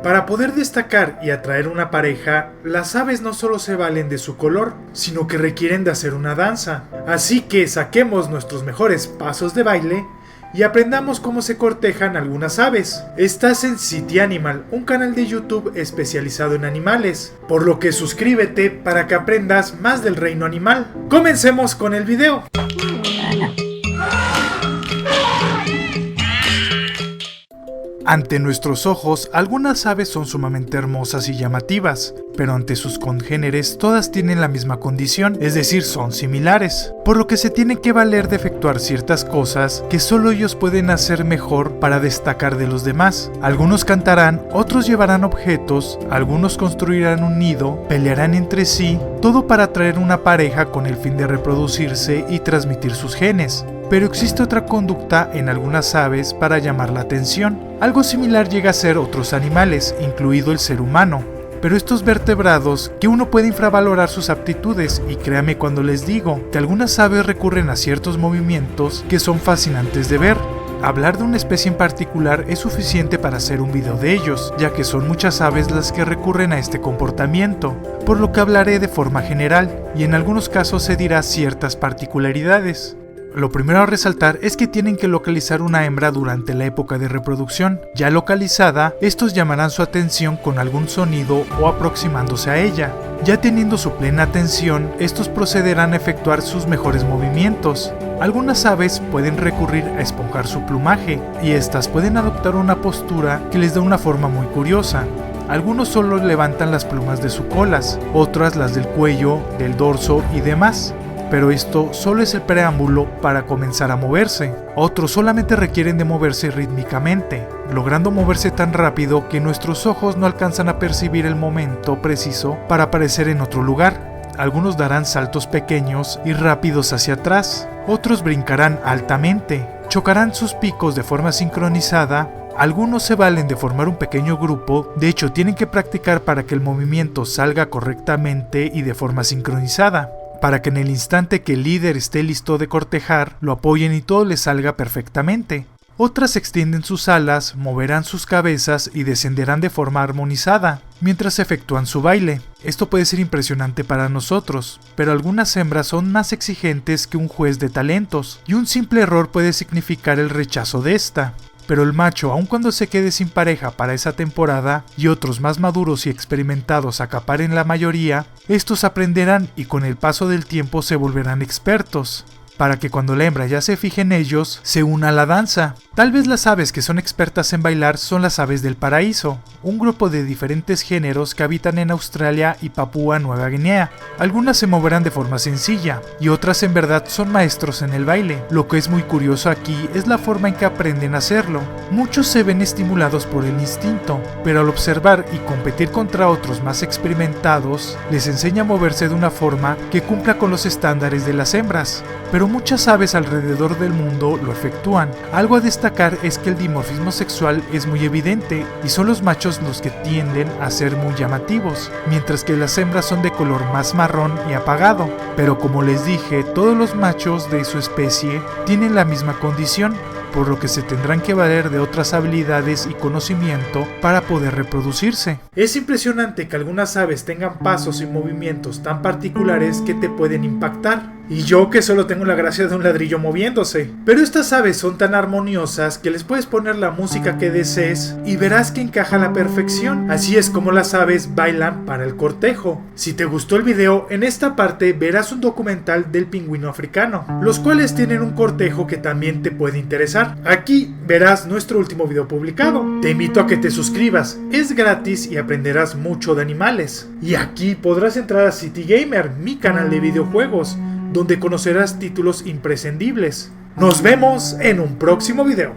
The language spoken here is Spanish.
Para poder destacar y atraer una pareja, las aves no solo se valen de su color, sino que requieren de hacer una danza. Así que saquemos nuestros mejores pasos de baile y aprendamos cómo se cortejan algunas aves. Estás en City Animal, un canal de YouTube especializado en animales, por lo que suscríbete para que aprendas más del reino animal. Comencemos con el video. Ante nuestros ojos, algunas aves son sumamente hermosas y llamativas, pero ante sus congéneres todas tienen la misma condición, es decir, son similares, por lo que se tienen que valer de efectuar ciertas cosas que solo ellos pueden hacer mejor para destacar de los demás. Algunos cantarán, otros llevarán objetos, algunos construirán un nido, pelearán entre sí, todo para atraer una pareja con el fin de reproducirse y transmitir sus genes. Pero existe otra conducta en algunas aves para llamar la atención. Algo similar llega a ser otros animales, incluido el ser humano. Pero estos vertebrados, que uno puede infravalorar sus aptitudes, y créame cuando les digo que algunas aves recurren a ciertos movimientos que son fascinantes de ver. Hablar de una especie en particular es suficiente para hacer un video de ellos, ya que son muchas aves las que recurren a este comportamiento, por lo que hablaré de forma general, y en algunos casos se dirá ciertas particularidades. Lo primero a resaltar es que tienen que localizar una hembra durante la época de reproducción. Ya localizada, estos llamarán su atención con algún sonido o aproximándose a ella. Ya teniendo su plena atención, estos procederán a efectuar sus mejores movimientos. Algunas aves pueden recurrir a esponjar su plumaje, y estas pueden adoptar una postura que les da una forma muy curiosa. Algunos solo levantan las plumas de sus colas, otras las del cuello, del dorso y demás. Pero esto solo es el preámbulo para comenzar a moverse. Otros solamente requieren de moverse rítmicamente, logrando moverse tan rápido que nuestros ojos no alcanzan a percibir el momento preciso para aparecer en otro lugar. Algunos darán saltos pequeños y rápidos hacia atrás, otros brincarán altamente, chocarán sus picos de forma sincronizada. Algunos se valen de formar un pequeño grupo, de hecho tienen que practicar para que el movimiento salga correctamente y de forma sincronizada, para que en el instante que el líder esté listo de cortejar, lo apoyen y todo le salga perfectamente. Otras extienden sus alas, moverán sus cabezas y descenderán de forma armonizada, mientras efectúan su baile. Esto puede ser impresionante para nosotros, pero algunas hembras son más exigentes que un juez de talentos, y un simple error puede significar el rechazo de esta. Pero el macho, aun cuando se quede sin pareja para esa temporada y otros más maduros y experimentados acaparen la mayoría, estos aprenderán y con el paso del tiempo se volverán expertos, para que cuando la hembra ya se fije en ellos, se una a la danza. Tal vez las aves que son expertas en bailar son las aves del paraíso, un grupo de diferentes géneros que habitan en Australia y Papúa Nueva Guinea. Algunas se moverán de forma sencilla, y otras en verdad son maestros en el baile. Lo que es muy curioso aquí es la forma en que aprenden a hacerlo. Muchos se ven estimulados por el instinto, pero al observar y competir contra otros más experimentados, les enseña a moverse de una forma que cumpla con los estándares de las hembras. Pero muchas aves alrededor del mundo lo efectúan. Algo a destacar es que el dimorfismo sexual es muy evidente y son los machos los que tienden a ser muy llamativos, mientras que las hembras son de color más marrón y apagado. Pero como les dije, todos los machos de su especie tienen la misma condición, por lo que se tendrán que valer de otras habilidades y conocimiento para poder reproducirse. Es impresionante que algunas aves tengan pasos y movimientos tan particulares que te pueden impactar. Y yo que solo tengo la gracia de un ladrillo moviéndose. Pero estas aves son tan armoniosas que les puedes poner la música que desees y verás que encaja a la perfección. Así es como las aves bailan para el cortejo. Si te gustó el video, en esta parte verás un documental del pingüino africano, los cuales tienen un cortejo que también te puede interesar. Aquí verás nuestro último video publicado. Te invito a que te suscribas, es gratis y aprenderás mucho de animales. Y aquí podrás entrar a City Gamer, mi canal de videojuegos, donde conocerás títulos imprescindibles. Nos vemos en un próximo video.